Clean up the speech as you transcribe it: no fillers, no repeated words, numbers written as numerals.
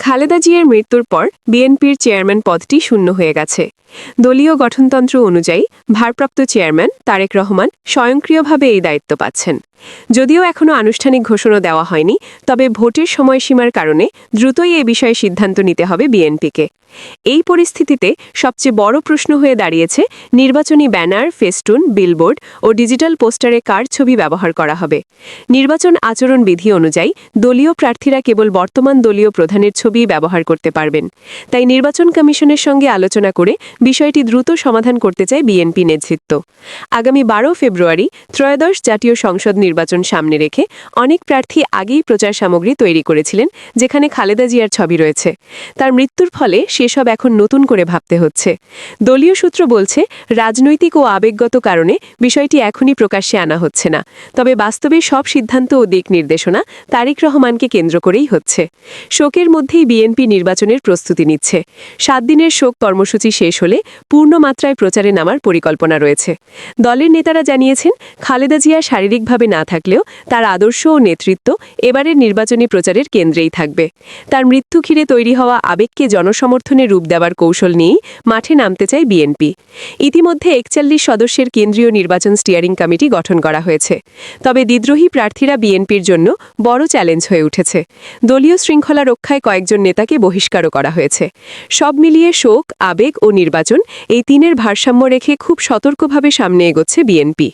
খালেদা জিয়ার মৃত্যুর পর বিএনপির চেয়ারম্যান পদটি শূন্য হয়ে গেছে। দলীয় গঠনতন্ত্র অনুযায়ী ভারপ্রাপ্ত চেয়ারম্যান তারেক রহমান স্বয়ংক্রিয়ভাবে এই দায়িত্ব পাচ্ছেন। যদিও এখনও আনুষ্ঠানিক ঘোষণা দেওয়া হয়নি, তবে ভোটের সময়সীমার কারণে দ্রুতই এ বিষয়ে সিদ্ধান্ত নিতে হবে বিএনপিকে। এই পরিস্থিতিতে সবচেয়ে বড় প্রশ্ন হয়ে দাঁড়িয়েছে নির্বাচনী ব্যানার, ফেস্টুন, বিলবোর্ড ও ডিজিটাল পোস্টারে কার ছবি ব্যবহার করা হবে। নির্বাচন আচরণ বিধি অনুযায়ী দলীয় প্রার্থীরা কেবল বর্তমান দলীয় প্রধানের ছবি ব্যবহার করতে পারবেন। তাই নির্বাচন কমিশনের সঙ্গে আলোচনা করে বিষয়টি দ্রুত সমাধান করতে চায় বিএনপি নেতৃত্ব। আগামী 12 ফেব্রুয়ারি ত্রয়োদশ জাতীয় সংসদ নির্বাচন সামনে রেখে অনেক প্রার্থী আগেই প্রচার সামগ্রী তৈরি করেছিলেন, যেখানে খালেদা জিয়ার ছবি রয়েছে। তার মৃত্যুর ফলে সেসব এখন নতুন করে ভাবতে হচ্ছে। দলীয় সূত্র বলছে, রাজনৈতিক ও আবেগগত কারণে বিষয়টি এখনই প্রকাশ্যে আনা হচ্ছে না, তবে বাস্তবে সব সিদ্ধান্ত ও দিক নির্দেশনা তারেক রহমানকে কেন্দ্র করেই হচ্ছে। শোকের মধ্যেই বিএনপি নির্বাচনের প্রস্তুতি নিচ্ছে। 7 দিনের শোক কর্মসূচি শেষ হলে পূর্ণমাত্রায় প্রচারে নামার পরিকল্পনা রয়েছে। দলের নেতারা জানিয়েছেন, খালেদা জিয়া শারীরিকভাবে না থাকলেও তার আদর্শ ও নেতৃত্ব এবারের নির্বাচনী প্রচারের কেন্দ্রেই থাকবে। তার মৃত্যু ঘিরে তৈরি হওয়া আবেগকে জনসমর্থনে রূপ দেওয়ার কৌশল নিয়েই মাঠে নামতে চায় বিএনপি। ইতিমধ্যে 41 সদস্যের কেন্দ্রীয় নির্বাচন স্টিয়ারিং কমিটি গঠন করা হয়েছে। তবে বিদ্রোহী প্রার্থীরা বিএনপির জন্য বড় চ্যালেঞ্জ হয়ে উঠেছে। দলীয় শৃঙ্খলা রক্ষায় কয়েকজন নেতাকে বহিষ্কারও করা হয়েছে। সব মিলিয়ে শোক, আবেগ ও নির্বাচন, এই তিনের ভারসাম্য রেখে খুব সতর্কভাবে সামনে এগোচ্ছে বিএনপি।